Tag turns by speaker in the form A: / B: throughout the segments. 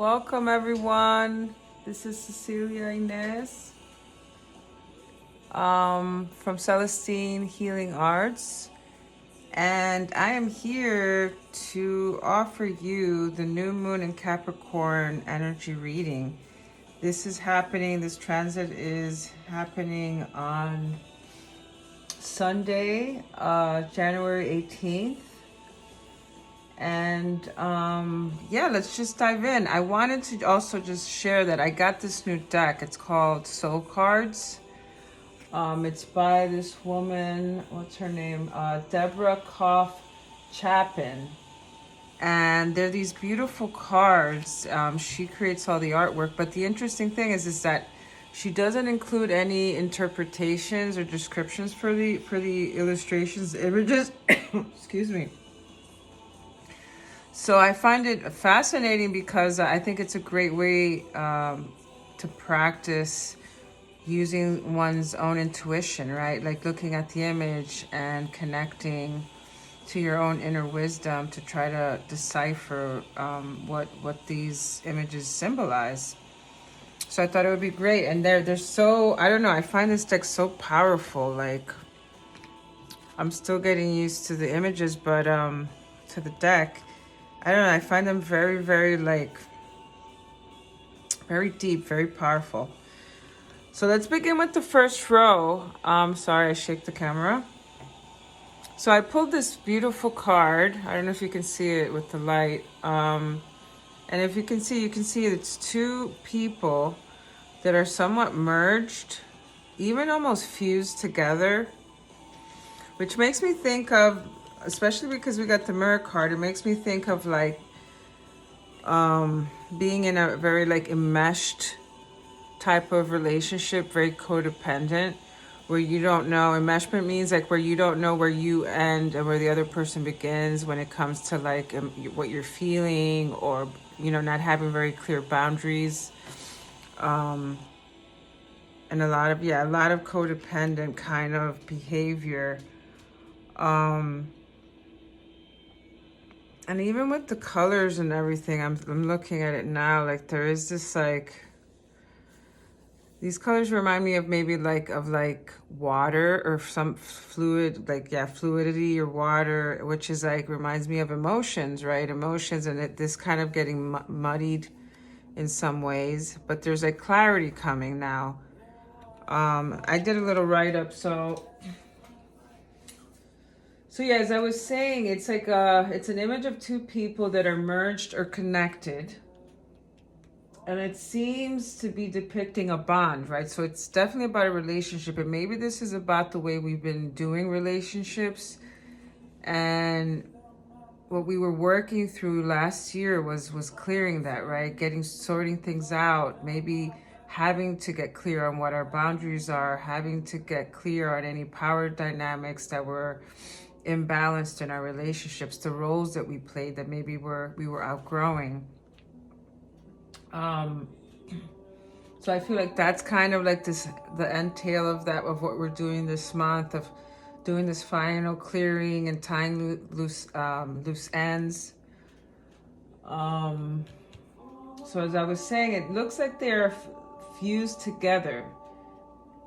A: Welcome everyone. This is Cecilia Inez from Celestine Healing Arts, and I am here to offer you the new moon in Capricorn energy reading. This transit is happening on Sunday, January 18th. And yeah, let's just dive in. I wanted to also just share that I got this new deck. It's called Soul Cards. It's by this woman, what's her name? Deborah Koff Chapin. And they're these beautiful cards. She creates all the artwork, but the interesting thing is that she doesn't include any interpretations or descriptions for the illustrations, images. Excuse me. So I find it fascinating because I think it's a great way to practice using one's own intuition, right? Like looking at the image and connecting to your own inner wisdom to try to decipher what these images symbolize. So I thought it would be great. And they're so, I don't know, I find this deck so powerful. Like, I'm still getting used to the images, but to the deck. I don't know, I find them very, very, like, very deep, very powerful. So let's begin with the first row. Sorry, I shake the camera. So I pulled this beautiful card. I don't know if you can see it with the light. And if you can see it's two people that are somewhat merged, even almost fused together, which makes me think of, especially because we got the mirror card, it makes me think of like being in a very like enmeshed type of relationship, very codependent, where you don't know. Enmeshment means like where you don't know where you end and where the other person begins when it comes to like what you're feeling, or not having very clear boundaries, and a lot of codependent kind of behavior. And even with the colors and everything, I'm looking at it now, like there is this like, these colors remind me of maybe like water or some fluid, like, yeah, fluidity or water, which is like, reminds me of emotions, right? Emotions, and this kind of getting muddied in some ways, but there's like clarity coming now. I did a little write-up, So yeah, as I was saying, it's like it's an image of two people that are merged or connected. And it seems to be depicting a bond, right? So it's definitely about a relationship. And maybe this is about the way we've been doing relationships. And what we were working through last year was clearing that, right? Sorting things out, maybe having to get clear on what our boundaries are, having to get clear on any power dynamics that were imbalanced in our relationships, the roles that we played that maybe we were outgrowing. So I feel like that's kind of like the entail of what we're doing this month, of doing this final clearing and tying loose ends. So as I was saying, it looks like they're fused together.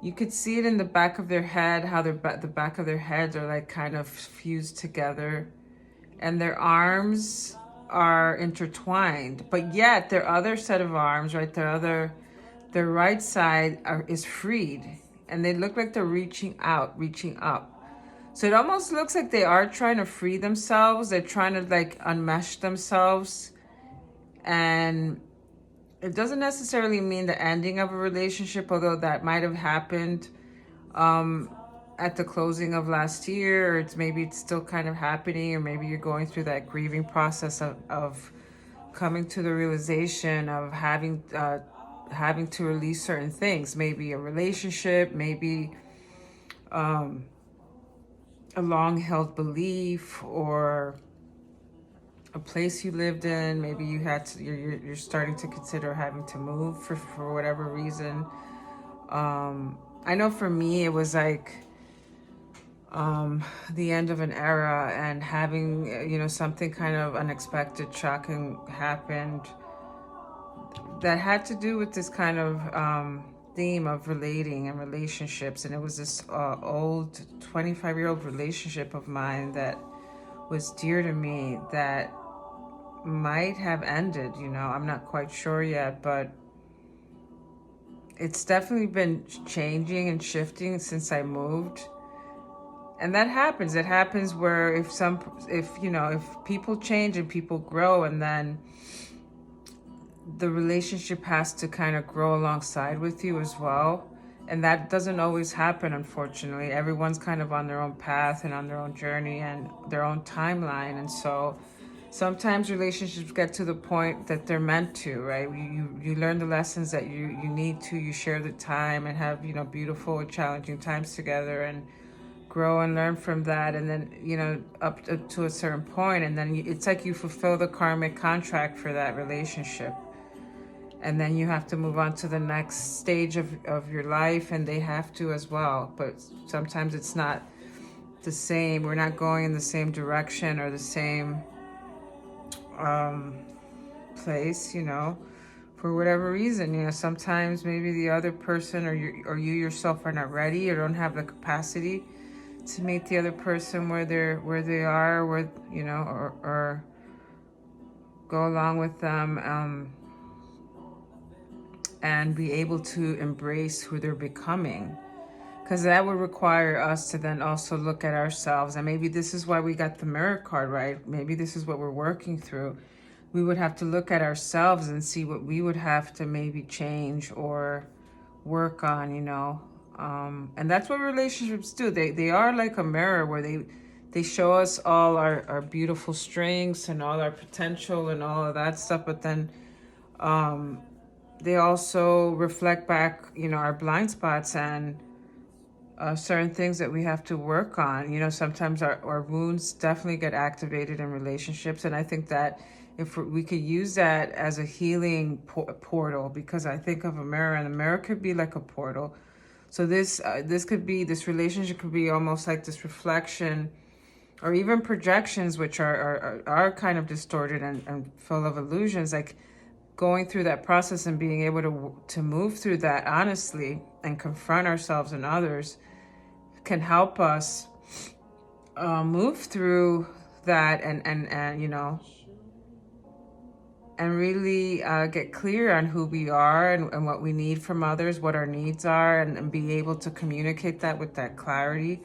A: You could see it in the back of their head, how the back of their heads are like kind of fused together, and their arms are intertwined, but yet their other set of arms, right, their right side is freed, and they look like they're reaching out, reaching up. So it almost looks like they are trying to free themselves. They're trying to like unmesh themselves, and it doesn't necessarily mean the ending of a relationship, although that might have happened at the closing of last year, or maybe it's still kind of happening, or maybe you're going through that grieving process of coming to the realization of having to release certain things, maybe a relationship, maybe a long-held belief, or a place you lived in. Maybe you had to, you're starting to consider having to move for whatever reason. I know for me, it was like the end of an era, and having, something kind of unexpected, shocking happened. that had to do with this kind of theme of relating and relationships. And it was this old 25-year-old relationship of mine that was dear to me that might have ended, you know. I'm not quite sure yet, but it's definitely been changing and shifting since I moved. And that happens. It happens where if people change and people grow, and then the relationship has to kind of grow alongside with you as well. And that doesn't always happen, unfortunately. Everyone's kind of on their own path and on their own journey and their own timeline. And so sometimes relationships get to the point that they're meant to, right? You learn the lessons that you need to. You share the time and have, you know, beautiful and challenging times together and grow and learn from that. And then, you know, up to a certain point, and then it's like you fulfill the karmic contract for that relationship. And then you have to move on to the next stage of your life, and they have to as well. But sometimes it's not the same. We're not going in the same direction or the same place, you know, for whatever reason. You know, sometimes maybe the other person or you yourself are not ready or don't have the capacity to meet the other person where they are, you know, or go along with them and be able to embrace who they're becoming. Because that would require us to then also look at ourselves. And maybe this is why we got the mirror card, right? Maybe this is what we're working through. We would have to look at ourselves and see what we would have to maybe change or work on, you know. And that's what relationships do. They are like a mirror where they show us all our beautiful strengths and all our potential and all of that stuff. But then they also reflect back, you know, our blind spots and certain things that we have to work on. You know, sometimes our wounds definitely get activated in relationships. And I think that if we could use that as a healing portal, because I think of a mirror, and a mirror could be like a portal. So this relationship could be almost like this reflection or even projections, which are kind of distorted and full of illusions. Like going through that process and being able to move through that honestly and confront ourselves and others can help us move through that and you know, and really get clear on who we are and what we need from others, what our needs are, and be able to communicate that with that clarity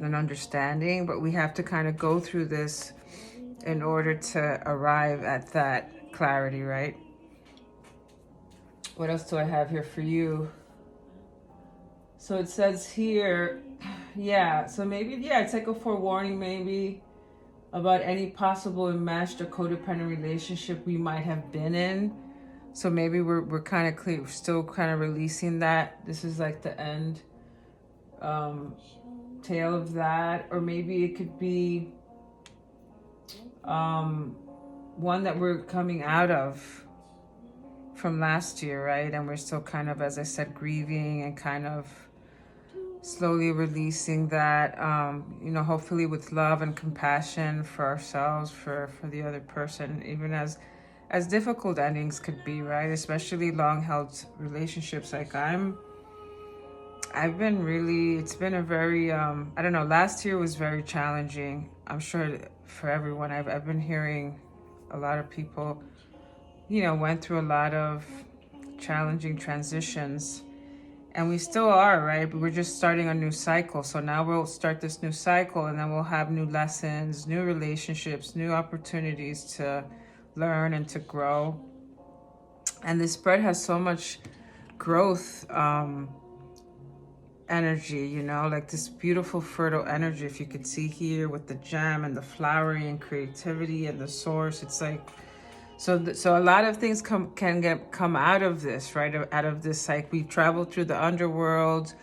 A: and understanding. But we have to kind of go through this in order to arrive at that clarity, right? What else do I have here for you? So it says here, yeah, so maybe, yeah, it's like a forewarning maybe about any possible enmeshed or codependent relationship we might have been in. So maybe we're kind of clear, we're still kind of releasing that. This is like the end tale of that. Or maybe it could be one that we're coming out of from last year, right? And we're still kind of, as I said, grieving and kind of slowly releasing that, you know, hopefully with love and compassion for ourselves, for the other person, even as difficult endings could be, right? Especially long-held relationships. Like I've been really, it's been a very, I don't know, last year was very challenging. I'm sure for everyone. I've been hearing a lot of people, you know, went through a lot of challenging transitions. And we still are, right? But we're just starting a new cycle. So now we'll start this new cycle, and then we'll have new lessons, new relationships, new opportunities to learn and to grow. And this spread has so much growth energy, you know, like this beautiful fertile energy. If you could see here with the gem and the flowering and creativity and the source, it's like, so a lot of things come out of this, right? Out of this, like we've traveled through the underworld,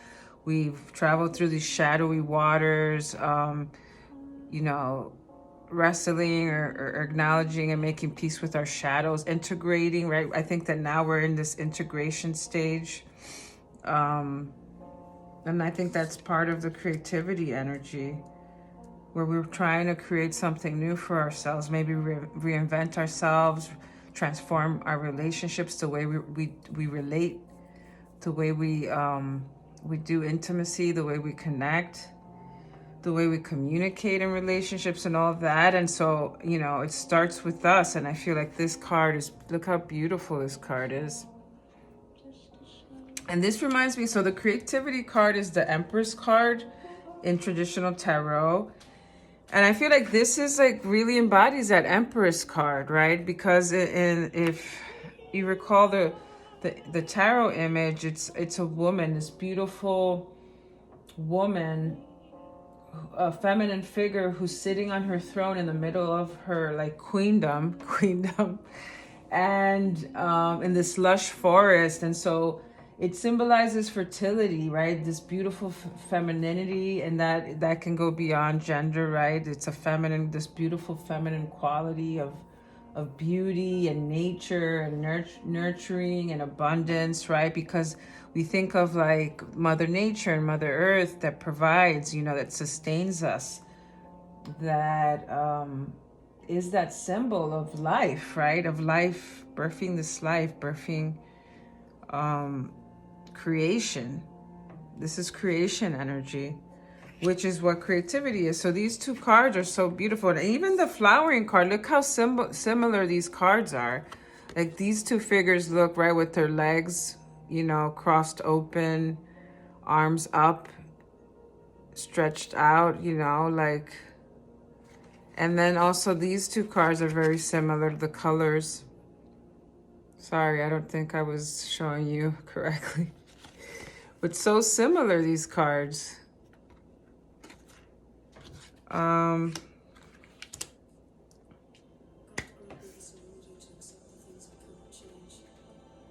A: we've traveled through these shadowy waters, you know, wrestling or acknowledging and making peace with our shadows, integrating, right? I think that now we're in this integration stage. And I think that's part of the creativity energy, where we're trying to create something new for ourselves, maybe reinvent ourselves, transform our relationships, the way we relate, the way we do intimacy, the way we connect, the way we communicate in relationships and all that. And so, you know, it starts with us. And I feel like this card is, look how beautiful this card is. And this reminds me, so the creativity card is the Empress card in traditional tarot. And I feel like this is like really embodies that Empress card, right? Because if you recall the tarot image, it's a woman, this beautiful woman, a feminine figure who's sitting on her throne in the middle of her like queendom, and in this lush forest. And so it symbolizes fertility, right? This beautiful femininity, and that can go beyond gender, right? It's a feminine, this beautiful feminine quality of beauty and nature and nurturing and abundance, right? Because we think of like Mother Nature and Mother Earth that provides, you know, that sustains us, that is that symbol of life, right? Of life, birthing this life, birthing creation. This is creation energy, which is what creativity is. So these two cards are so beautiful. And even the flowering card, look how similar these cards are. Like these two figures look, right, with their legs, you know, crossed open, arms up, stretched out, you know, like. And then also these two cards are very similar, the colors. Sorry, I don't think I was showing you correctly. But so similar, these cards.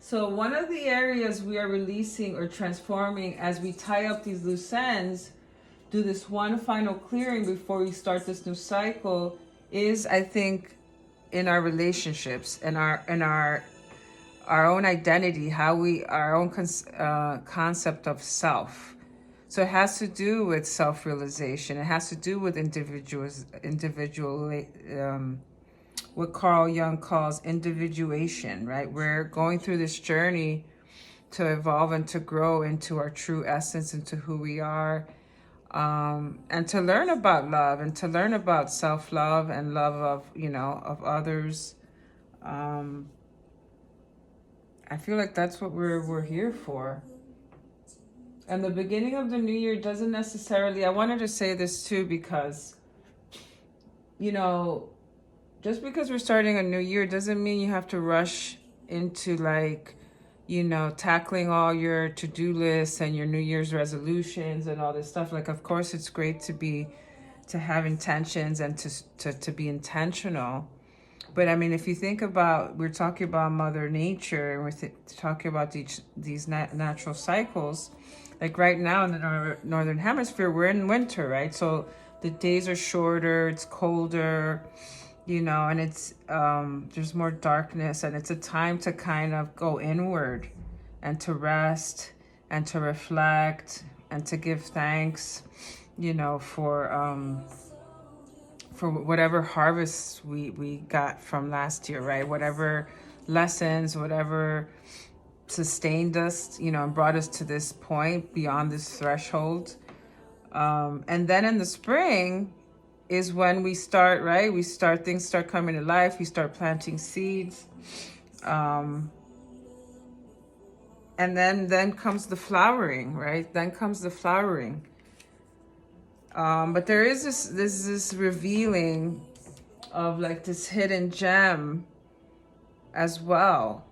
A: So one of the areas we are releasing or transforming as we tie up these loose ends, do this one final clearing before we start this new cycle, is, I think, in our relationships and our own identity, how we, our own concept of self. So it has to do with self-realization. It has to do with what Carl Jung calls individuation, right? We're going through this journey to evolve and to grow into our true essence, into who we are, and to learn about love and to learn about self-love and love of, you know, of others. I feel like that's what we're here for. And the beginning of the new year doesn't necessarily, I wanted to say this too, because, you know, just because we're starting a new year doesn't mean you have to rush into like, you know, tackling all your to-do lists and your New Year's resolutions and all this stuff. Like, of course, it's great to have intentions and to be intentional. But I mean, if you think about, we're talking about Mother Nature, and we're talking about these natural cycles. Like right now in the Northern Hemisphere, we're in winter, right? So the days are shorter, it's colder, you know, and it's there's more darkness, and it's a time to kind of go inward and to rest and to reflect and to give thanks, you know, for whatever harvests we got from last year, right? Whatever lessons, whatever sustained us, you know, and brought us to this point beyond this threshold. And then in the spring is when we start, right? Things start coming to life. We start planting seeds. And then comes the flowering, right? Then comes the flowering. But there is this revealing of like this hidden gem as well.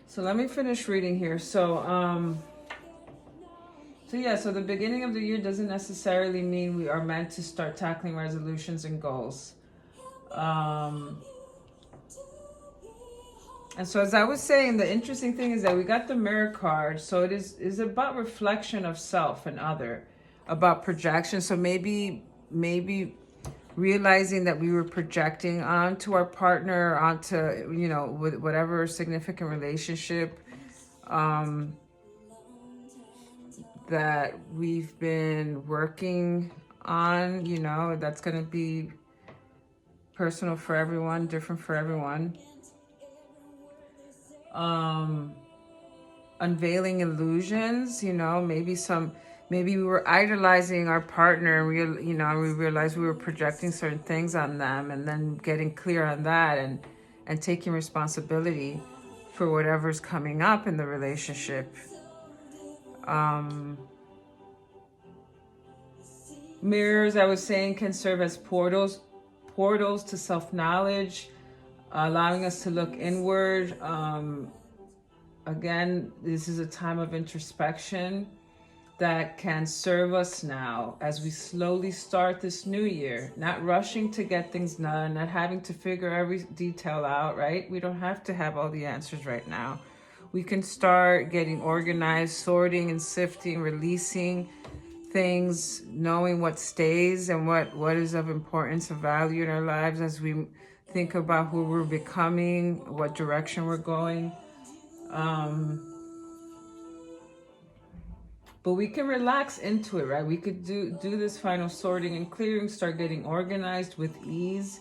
A: So let me finish reading here. So the beginning of the year doesn't necessarily mean we are meant to start tackling resolutions and goals. And so as I was saying, the interesting thing is that we got the Mirror card. So it is about reflection of self and other, about projection. So maybe realizing that we were projecting onto our partner, onto, you know, with whatever significant relationship that we've been working on, you know, that's going to be personal for everyone, different for everyone. Unveiling illusions, you know, maybe we were idolizing our partner and we realized we were projecting certain things on them, and then getting clear on that and taking responsibility for whatever's coming up in the relationship. Mirrors, I was saying, can serve as portals to self-knowledge, allowing us to look inward. Again, this is a time of introspection that can serve us now as we slowly start this new year, not rushing to get things done, not having to figure every detail out, right? We don't have to have all the answers right now. We can start getting organized, sorting and sifting, releasing things, knowing what stays and what is of importance, of value in our lives as we think about who we're becoming, what direction we're going. But we can relax into it, right? We could do this final sorting and clearing, start getting organized with ease,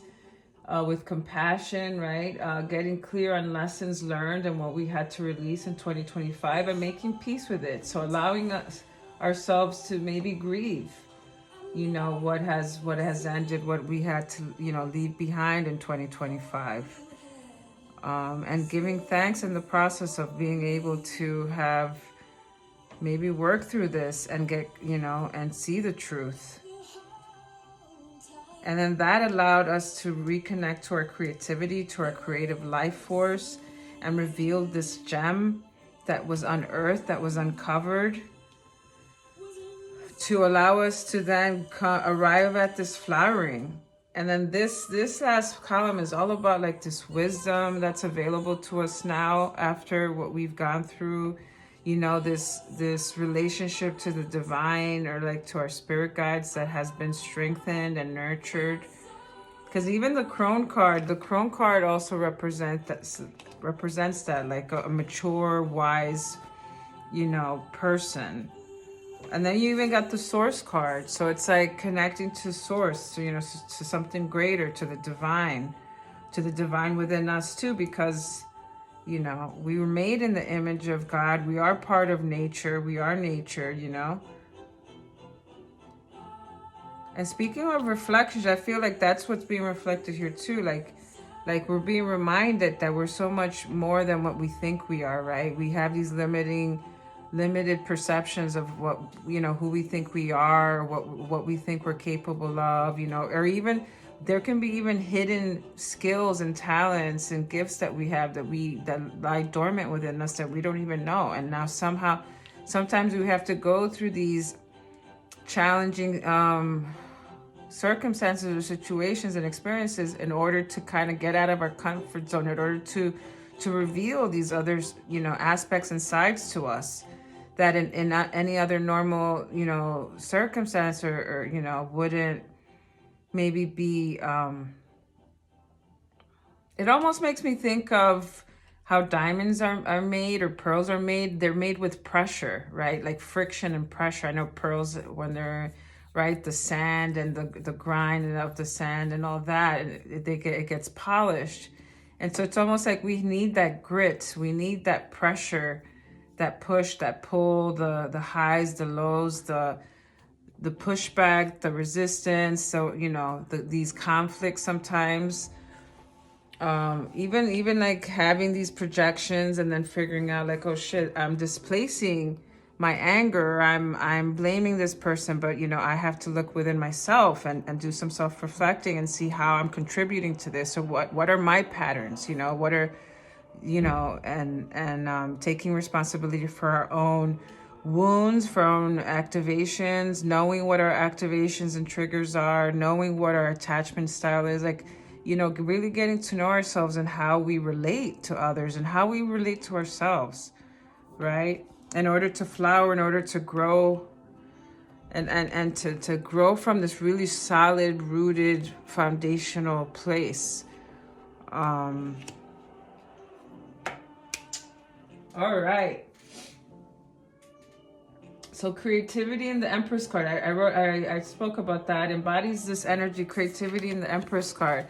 A: with compassion, right? Getting clear on lessons learned and what we had to release in 2025 and making peace with it. So allowing ourselves to maybe grieve, you know, what has ended, what we had to, you know, leave behind in 2025. And giving thanks in the process of being able to have maybe work through this and get, you know, and see the truth. And then that allowed us to reconnect to our creativity, to our creative life force, and reveal this gem that was unearthed, that was uncovered, to allow us to then arrive at this flowering. And then this last column is all about like this wisdom that's available to us now after what we've gone through, you know, this relationship to the divine, or like to our spirit guides, that has been strengthened and nurtured. Because even the Crone card also represents that like a mature, wise, you know, person. And then you even got the Source card. So it's like connecting to Source, so, you know, to something greater, to the divine within us too, because, you know, we were made in the image of God. We are part of nature. We are nature, you know. And speaking of reflections, I feel like that's what's being reflected here too. Like we're being reminded that we're so much more than what we think we are, right? We have these limited perceptions of what, you know, who we think we are, what we think we're capable of, you know, or even there can be even hidden skills and talents and gifts that we have that lie dormant within us that we don't even know. And now sometimes we have to go through these challenging circumstances or situations and experiences in order to kind of get out of our comfort zone, in order to reveal these other, you know, aspects and sides to us that in not any other normal, you know, circumstance or you know, wouldn't maybe be. It almost makes me think of how diamonds are made, or pearls are made. They're made with pressure, right? Like friction and pressure. I know pearls, when they're, right, the sand and the grind of the sand and all that, it gets polished. And so it's almost like we need that grit. We need that pressure, that push, that pull, the highs, the lows, the pushback, the resistance. So, you know, these conflicts sometimes, even like having these projections and then figuring out like, oh shit, I'm displacing my anger. I'm blaming this person, but, you know, I have to look within myself and do some self-reflecting and see how I'm contributing to this. So what are my patterns, you know, what are, you know, and taking responsibility for our own wounds, for our own activations, knowing what our activations and triggers are, knowing what our attachment style is, like, you know, really getting to know ourselves and how we relate to others and how we relate to ourselves, right? In order to flower, in order to grow, and to grow from this really solid, rooted, foundational place. All right. So creativity in the Empress card. I spoke about that. Embodies this energy, creativity in the Empress card.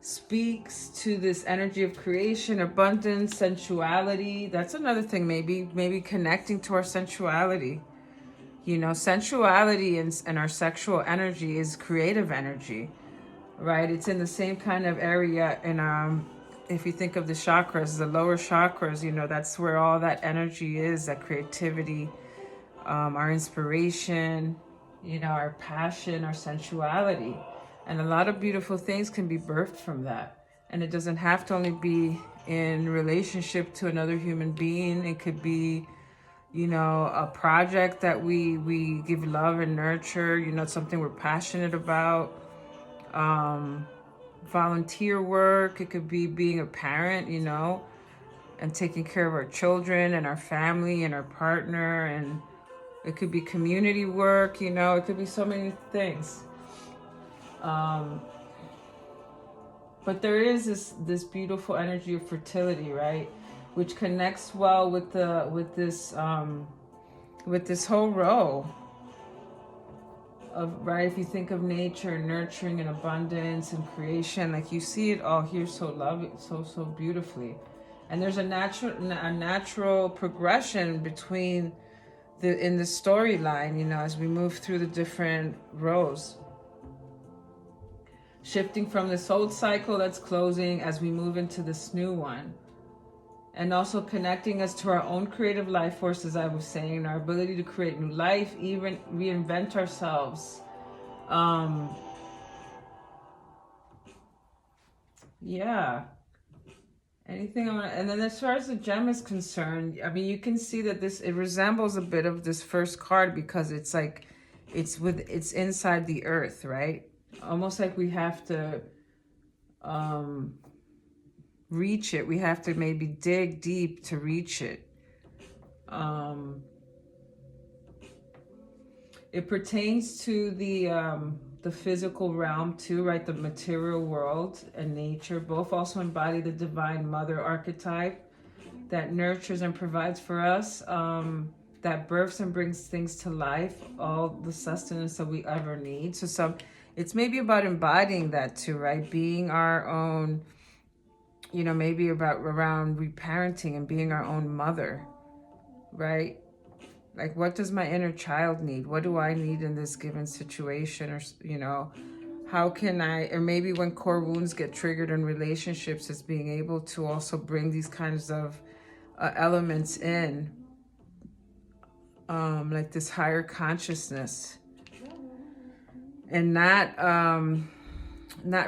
A: speaks to this energy of creation, abundance, sensuality. That's another thing, maybe connecting to our sensuality. You know, sensuality and our sexual energy is creative energy, right? It's in the same kind of area. And if you think of the chakras, the lower chakras, you know, that's where all that energy is, that creativity, our inspiration, you know, our passion, our sensuality. And a lot of beautiful things can be birthed from that. And it doesn't have to only be in relationship to another human being. It could be, you know, a project that we give love and nurture, you know, something we're passionate about. Volunteer work. It could be being a parent, you know, and taking care of our children and our family and our partner. And it could be community work, you know, it could be so many things. But there is this beautiful energy of fertility, right, which connects well with this whole row of, right, if you think of nature, nurturing and abundance and creation, like you see it all here so beautifully. And there's a natural progression between in the storyline, you know, as we move through the different rows. Shifting from this old cycle that's closing as we move into this new one. And also connecting us to our own creative life force, as I was saying, our ability to create new life, even reinvent ourselves. Yeah. Anything I want to, and then as far as the gem is concerned, I mean, you can see that it resembles a bit of this first card because it's like, it's inside the earth, right? Almost like we have to reach it. We have to maybe dig deep to reach it. It pertains to the physical realm too, right? The material world and nature both also embody the divine mother archetype that nurtures and provides for us, that births and brings things to life, all the sustenance that we ever need. So it's maybe about embodying that too, right? Being our own, you know, maybe around reparenting and being our own mother, right? Like, what does my inner child need? What do I need in this given situation? Or, you know, how can I, or maybe when core wounds get triggered in relationships, it's being able to also bring these kinds of elements in, like this higher consciousness. And not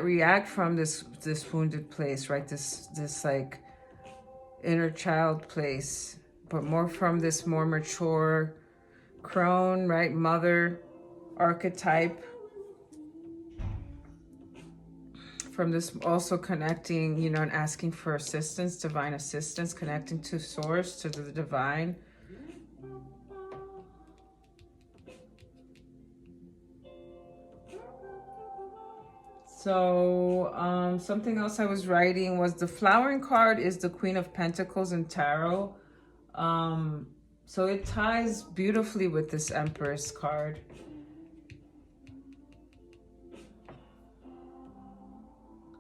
A: react from this wounded place, right? This like inner child place, but more from this more mature crone, right? Mother archetype. From this also connecting, you know, and asking for assistance, divine assistance, connecting to source, to the divine. So something else I was writing was the flowering card is the Queen of Pentacles in Tarot. So it ties beautifully with this Empress card.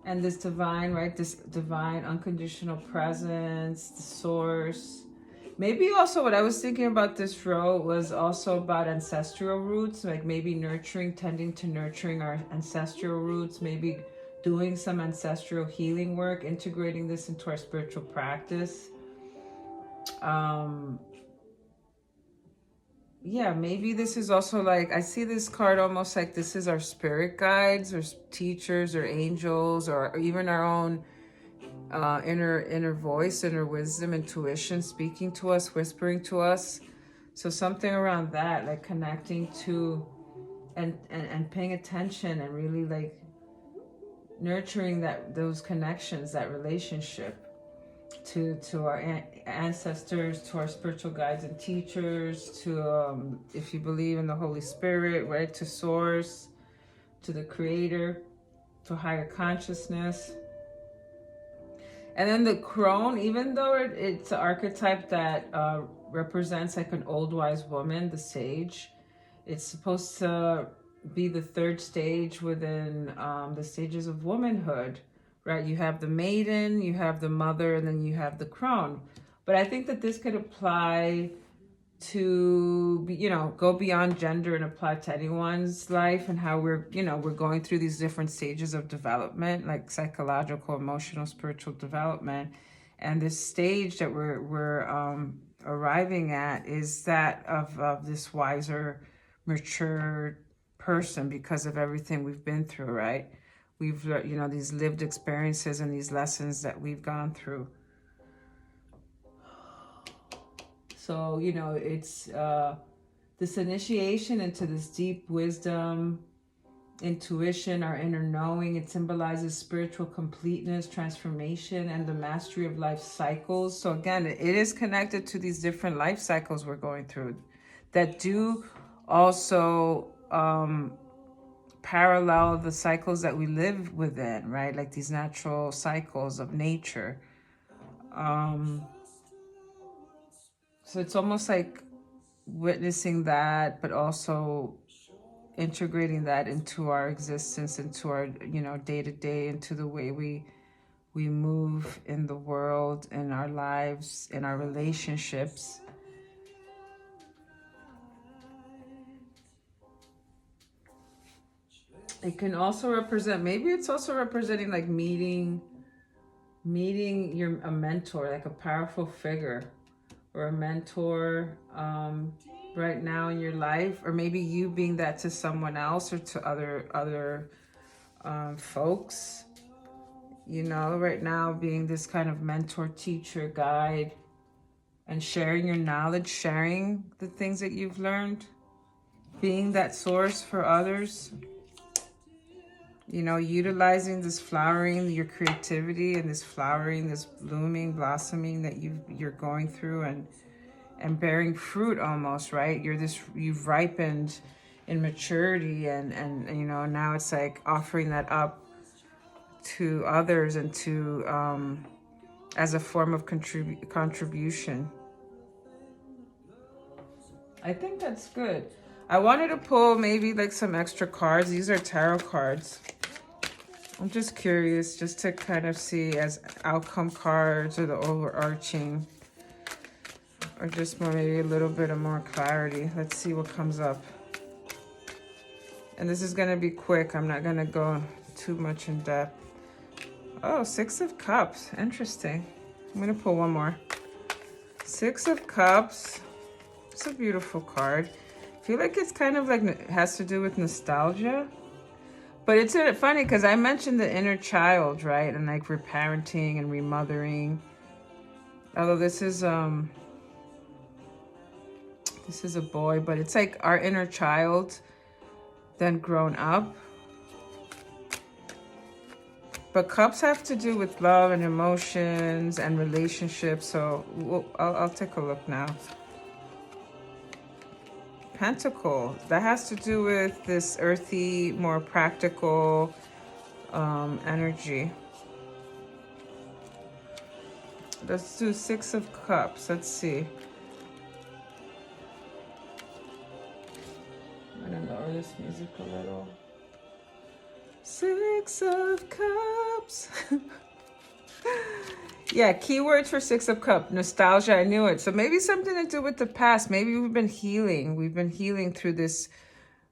A: And this divine, right? This divine unconditional presence, the source. Maybe also what I was thinking about this row was also about ancestral roots, like maybe tending to nurturing our ancestral roots, maybe doing some ancestral healing work, integrating this into our spiritual practice. Yeah, maybe this is also like, I see this card almost like this is our spirit guides or teachers or angels or even our own inner voice, inner wisdom, intuition speaking to us, whispering to us. So something around that, like connecting to and paying attention and really like nurturing those connections, that relationship to our ancestors, to our spiritual guides and teachers, to if you believe in the Holy Spirit, right, to source, to the creator, to higher consciousness. And then the crone, even though it's an archetype that represents like an old wise woman, the sage, it's supposed to be the third stage within the stages of womanhood, right? You have the maiden, you have the mother, and then you have the crone. But I think that this could apply to, you know, go beyond gender and apply to anyone's life, and how we're, you know, we're going through these different stages of development, like psychological, emotional, spiritual development. And this stage that we're arriving at is that of this wiser, mature person, because of everything we've been through, right? We've, you know, these lived experiences and these lessons that we've gone through. So, you know, it's this initiation into this deep wisdom, intuition, our inner knowing. It symbolizes spiritual completeness, transformation, and the mastery of life cycles. So again, it is connected to these different life cycles we're going through that do also parallel the cycles that we live within, right? Like these natural cycles of nature. So it's almost like witnessing that, but also integrating that into our existence, into our, you know, day-to-day, into the way we move in the world, in our lives, in our relationships. It can also represent, maybe it's also representing like meeting a mentor, like a powerful figure or a mentor right now in your life, or maybe you being that to someone else or to other folks, you know, right now being this kind of mentor, teacher, guide, and sharing your knowledge, sharing the things that you've learned, being that source for others. You know, utilizing this flowering, your creativity, and this flowering, this blooming, blossoming that you're going through, and bearing fruit almost, right? You've ripened in maturity, and you know, now it's like offering that up to others and to as a form of contribution. I think that's good. I wanted to pull maybe like some extra cards. These are tarot cards. I'm just curious, just to kind of see as outcome cards, or the overarching, or just more, maybe a little bit of more clarity. Let's see what comes up. And this is going to be quick. I'm not going to go too much in depth. Oh, Six of Cups. Interesting. I'm going to pull one more. Six of Cups. It's a beautiful card. I feel like it's kind of like, it has to do with nostalgia. But it's funny because I mentioned the inner child, right? And like reparenting and remothering. Although this is a boy, but it's like our inner child then grown up. But cups have to do with love and emotions and relationships. So I'll take a look now. Pentacle, that has to do with this earthy, more practical energy. Let's do Six of Cups. Let's see. I'm gonna lower this music a little. Six of Cups. Yeah, keywords for Six of Cups. Nostalgia, I knew it. So maybe something to do with the past. Maybe we've been healing. We've been healing through this.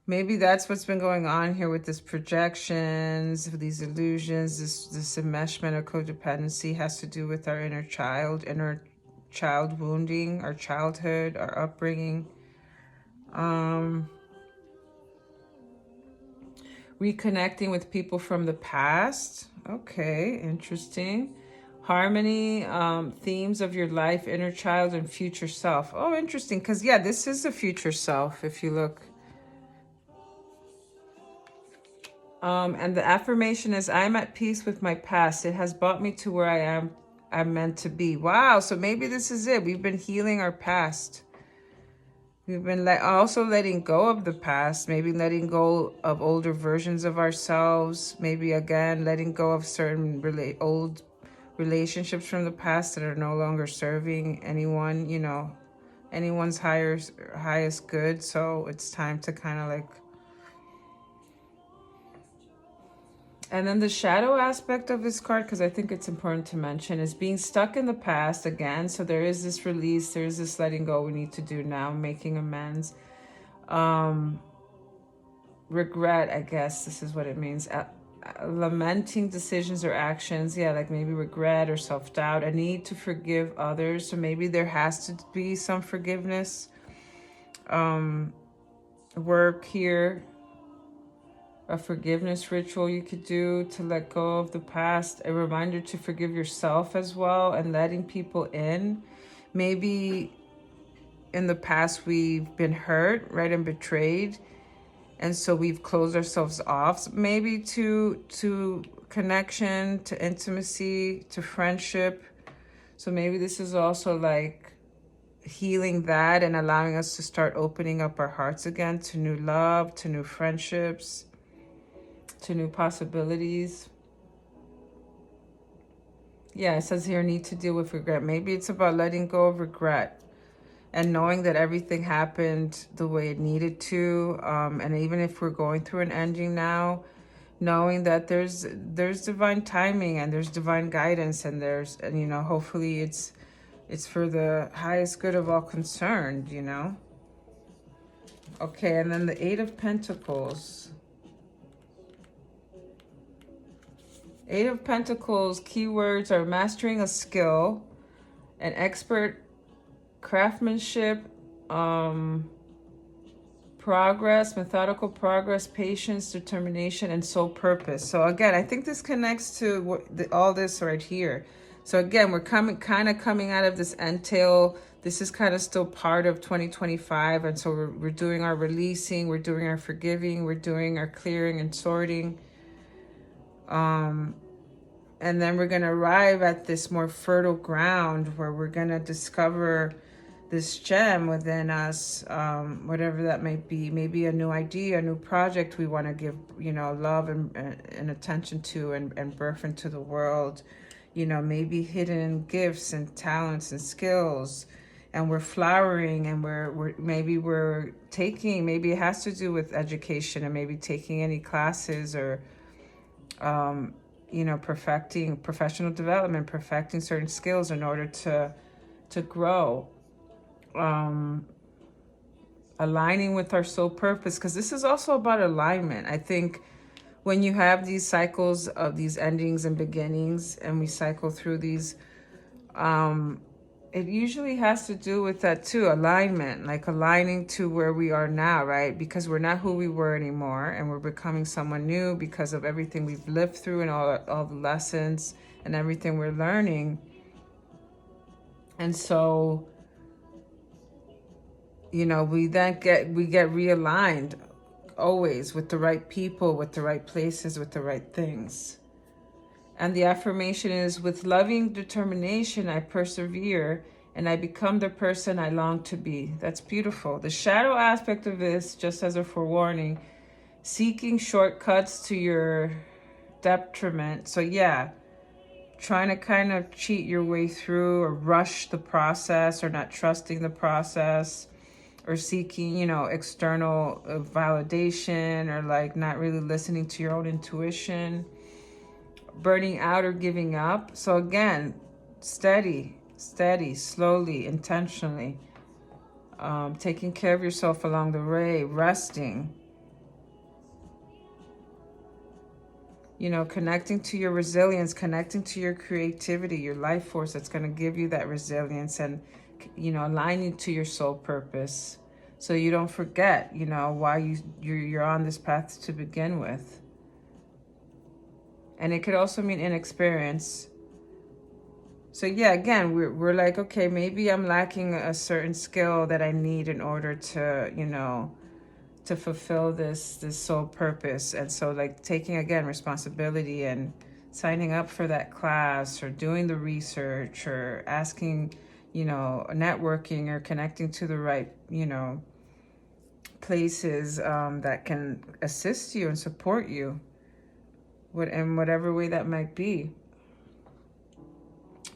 A: Maybe that's what's been going on here with this projections, these illusions, this enmeshment of codependency has to do with our inner child wounding, our childhood, our upbringing. Reconnecting with people from the past. Okay, interesting. Harmony, themes of your life, inner child and future self. Oh, interesting, because yeah, this is the future self if you look. And the affirmation is, I'm at peace with my past. It has brought me to where I'm meant to be. Wow, so maybe this is it. We've been healing our past. We've been also letting go of the past, maybe letting go of older versions of ourselves, maybe again letting go of certain old relationships from the past that are no longer serving anyone, you know, anyone's highest good. So it's time to kind of like And then the shadow aspect of this card, because I think it's important to mention, is being stuck in the past again. So there is this release, there is this letting go we need to do now, making amends. Regret, I guess this is what it means. Lamenting decisions or actions. Yeah, like maybe regret or self-doubt. A need to forgive others. So maybe there has to be some forgiveness work here. A forgiveness ritual you could do to let go of the past. A reminder to forgive yourself as well, and letting people in. Maybe in the past we've been hurt, right, and betrayed, and so we've closed ourselves off maybe to connection, to intimacy, to friendship. So maybe this is also like healing that and allowing us to start opening up our hearts again to new love, to new friendships, to new possibilities. Yeah, it says here, need to deal with regret. Maybe it's about letting go of regret and knowing that everything happened the way it needed to. And even if we're going through an ending now, knowing that there's divine timing and there's divine guidance, and you know, hopefully it's for the highest good of all concerned, you know. Okay, and then the Eight of Pentacles. Eight of Pentacles keywords are mastering a skill, an expert craftsmanship, progress, methodical progress, patience, determination, and soul purpose. So again, I think this connects to all this right here. So again, we're coming out of this entail. This is kind of still part of 2025, and so we're doing our releasing, we're doing our forgiving, we're doing our clearing and sorting. And then we're going to arrive at this more fertile ground where we're going to discover this gem within us, whatever that might be. Maybe a new idea, a new project we want to give, you know, love and attention to and birth into the world. You know, maybe hidden gifts and talents and skills. And we're flowering, and maybe it has to do with education, and maybe taking any classes or you know, perfecting professional development, perfecting certain skills in order to grow, aligning with our soul purpose, because this is also about alignment. I think when you have these cycles of these endings and beginnings, and we cycle through these, it usually has to do with that too, alignment, like aligning to where we are now, right? Because we're not who we were anymore, and we're becoming someone new because of everything we've lived through and all the lessons and everything we're learning. And so, you know, we get realigned always with the right people, with the right places, with the right things. And the affirmation is, with loving determination, I persevere and I become the person I long to be. That's beautiful. The shadow aspect of this, just as a forewarning, seeking shortcuts to your detriment. So yeah, trying to kind of cheat your way through or rush the process, or not trusting the process, or seeking, you know, external validation, or like not really listening to your own intuition. Burning out or giving up. So again, steady, slowly, intentionally, taking care of yourself along the way, resting, you know, connecting to your resilience, connecting to your creativity, your life force that's going to give you that resilience, and, you know, aligning to your soul purpose, so you don't forget, you know, why you're on this path to begin with. And it could also mean inexperience. So yeah, again, we're like, okay, maybe I'm lacking a certain skill that I need in order to, you know, to fulfill this soul purpose. And so like taking, again, responsibility and signing up for that class, or doing the research, or asking, you know, networking, or connecting to the right, you know, places that can assist you and support you. In whatever way that might be.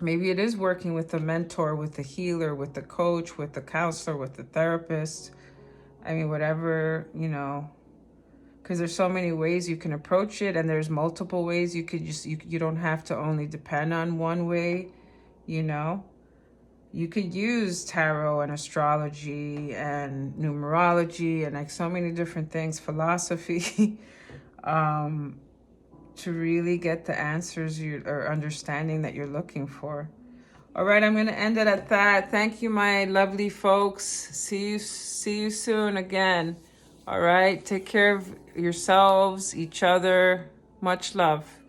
A: Maybe it is working with a mentor, with a healer, with the coach, with the counselor, with the therapist. I mean, whatever, you know, because there's so many ways you can approach it, and there's multiple ways you could just, you don't have to only depend on one way, you know. You could use tarot and astrology and numerology and like so many different things, philosophy, to really get the answers or understanding that you're looking for. All right, I'm going to end it at that. Thank you, my lovely folks. See you soon again. All right, take care of yourselves, each other. Much love.